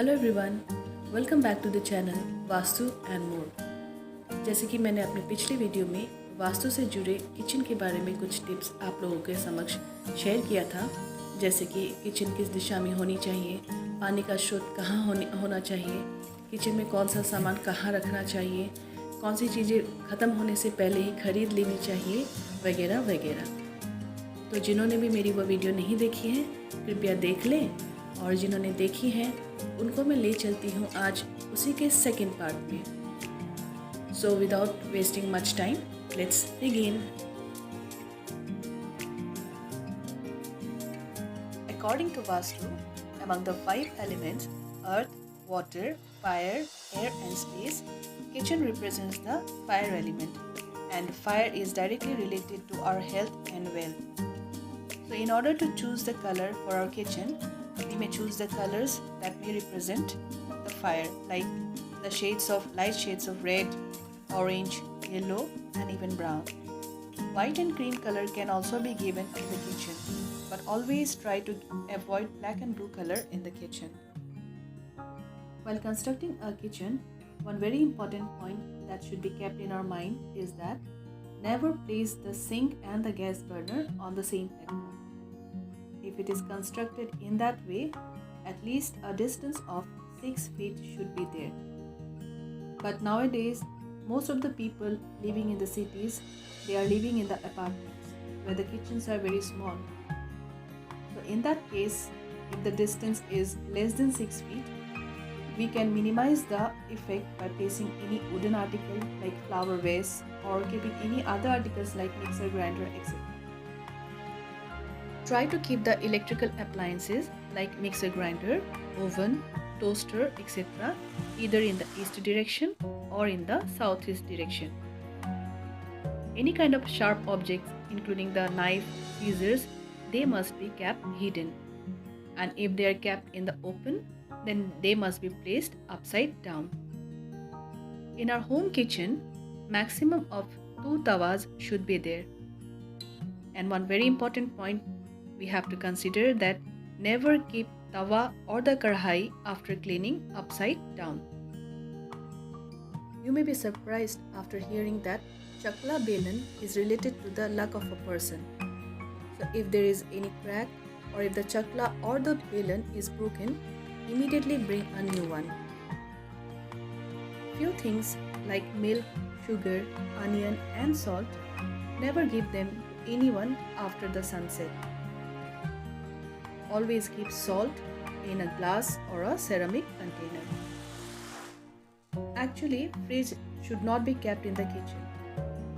Hello everyone, welcome back to the channel Vastu and more. जैसे कि मैंने अपने पिछले वीडियो में वास्तु से जुड़े किचन के बारे में कुछ टिप्स आप लोगों के समक्ष शेयर किया था, जैसे कि किचन किस दिशा में होनी चाहिए, पानी का स्रोत कहाँ होना चाहिए, किचन में कौन सा सामान कहाँ रखना चाहिए, कौन सी चीज़ें ख़त्म होने से पहले ही खरीद लेनी चाहिए, वगैरह वगैरह। तो जिन्होंने भी मेरी वो वीडियो नहीं देखी है कृपया देख लें, और जिन्होंने देखी है उनको मैं ले चलती हूँ आज उसी के सेकंड पार्ट में। So without wasting much time, let's begin. According to Vastu, among the 5 elements earth, water, fire, air and space, kitchen represents the fire element, and fire is directly related to our health and wealth. So in order to choose the color for our kitchen, we may choose the colors that may represent the fire, like the light shades of red, orange, yellow and even brown. White and cream color can also be given in the kitchen, but always try to avoid black and blue color in the kitchen. While constructing a kitchen, one very important point that should be kept in our mind is that never place the sink and the gas burner on the same platform. If it is constructed in that way, at least a distance of 6 feet should be there. But nowadays, most of the people living in the cities, they are living in the apartments where the kitchens are very small. So in that case, if the distance is less than 6 feet, we can minimize the effect by placing any wooden article like flower vase or keeping any other articles like mixer, grinder, etc. Try to keep the electrical appliances like mixer grinder, oven, toaster, etc. either in the east direction or in the southeast direction. Any kind of sharp objects including the knife, scissors, they must be kept hidden. And if they are kept in the open, then they must be placed upside down. In our home kitchen, maximum of 2 tawas should be there. And one very important point we have to consider that never keep tawa or the karhai after cleaning upside down. You may be surprised after hearing that chakla belan is related to the luck of a person. So if there is any crack or if the chakla or the belan is broken, immediately bring a new one. Few things like milk, sugar, onion and salt, never give them to anyone after the sunset. Always keep salt in a glass or a ceramic container. Actually, fridge should not be kept in the kitchen.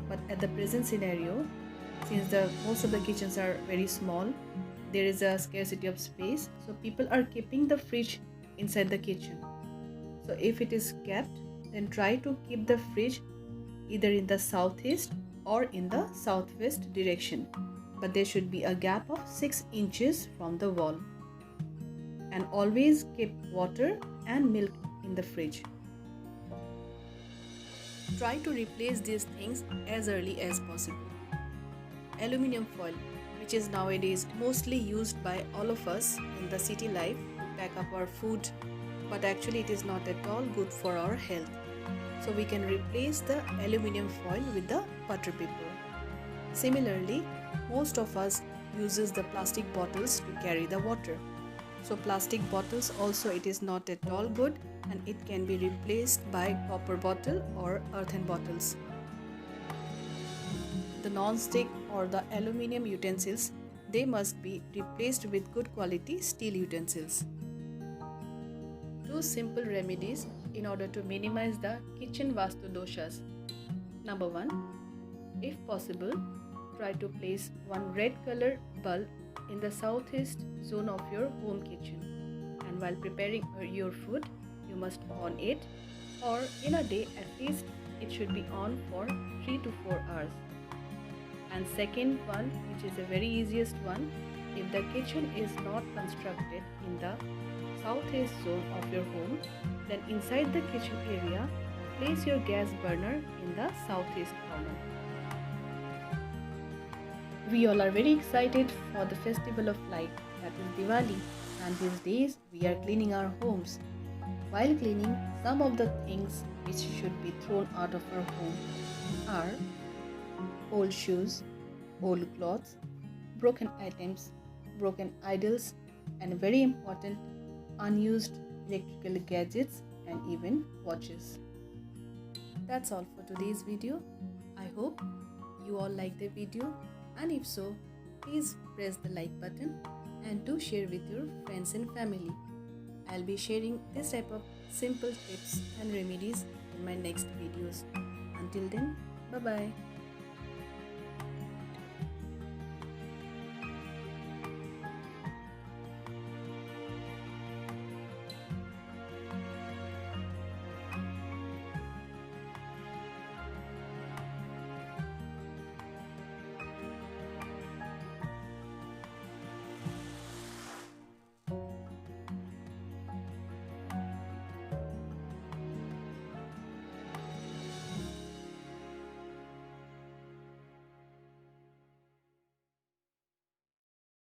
But at the present scenario, since most of the kitchens are very small, there is a scarcity of space, so people are keeping the fridge inside the kitchen. So if it is kept, then try to keep the fridge either in the southeast or in the southwest direction, but there should be a gap of 6 inches from the wall. And always keep water and milk in the fridge. Try to replace these things as early as possible. Aluminium foil, which is nowadays mostly used by all of us in the city life to pack up our food, but actually it is not at all good for our health. So we can replace the aluminium foil with the butter paper. Similarly, most of us uses the plastic bottles to carry the water. So plastic bottles also, it is not at all good, and it can be replaced by copper bottle or earthen bottles. The non-stick or the aluminium utensils, they must be replaced with good quality steel utensils. 2 simple remedies in order to minimize the kitchen vastu doshas. Number 1, if possible, try to place one red color bulb in the southeast zone of your home kitchen, and while preparing your food, you must on it, or in a day at least it should be on for 3 to 4 hours. And second one, which is the very easiest one, if the kitchen is not constructed in the southeast zone of your home, then inside the kitchen area, place your gas burner in the southeast corner. We all are very excited for the festival of light, that is Diwali, and these days we are cleaning our homes. While cleaning, some of the things which should be thrown out of our home are old shoes, old clothes, broken items, broken idols, and very important, unused electrical gadgets and even watches. That's all for today's video. I hope you all like the video, and if so, please press the like button and do share with your friends and family. I'll be sharing this type of simple tips and remedies in my next videos. Until then, bye bye.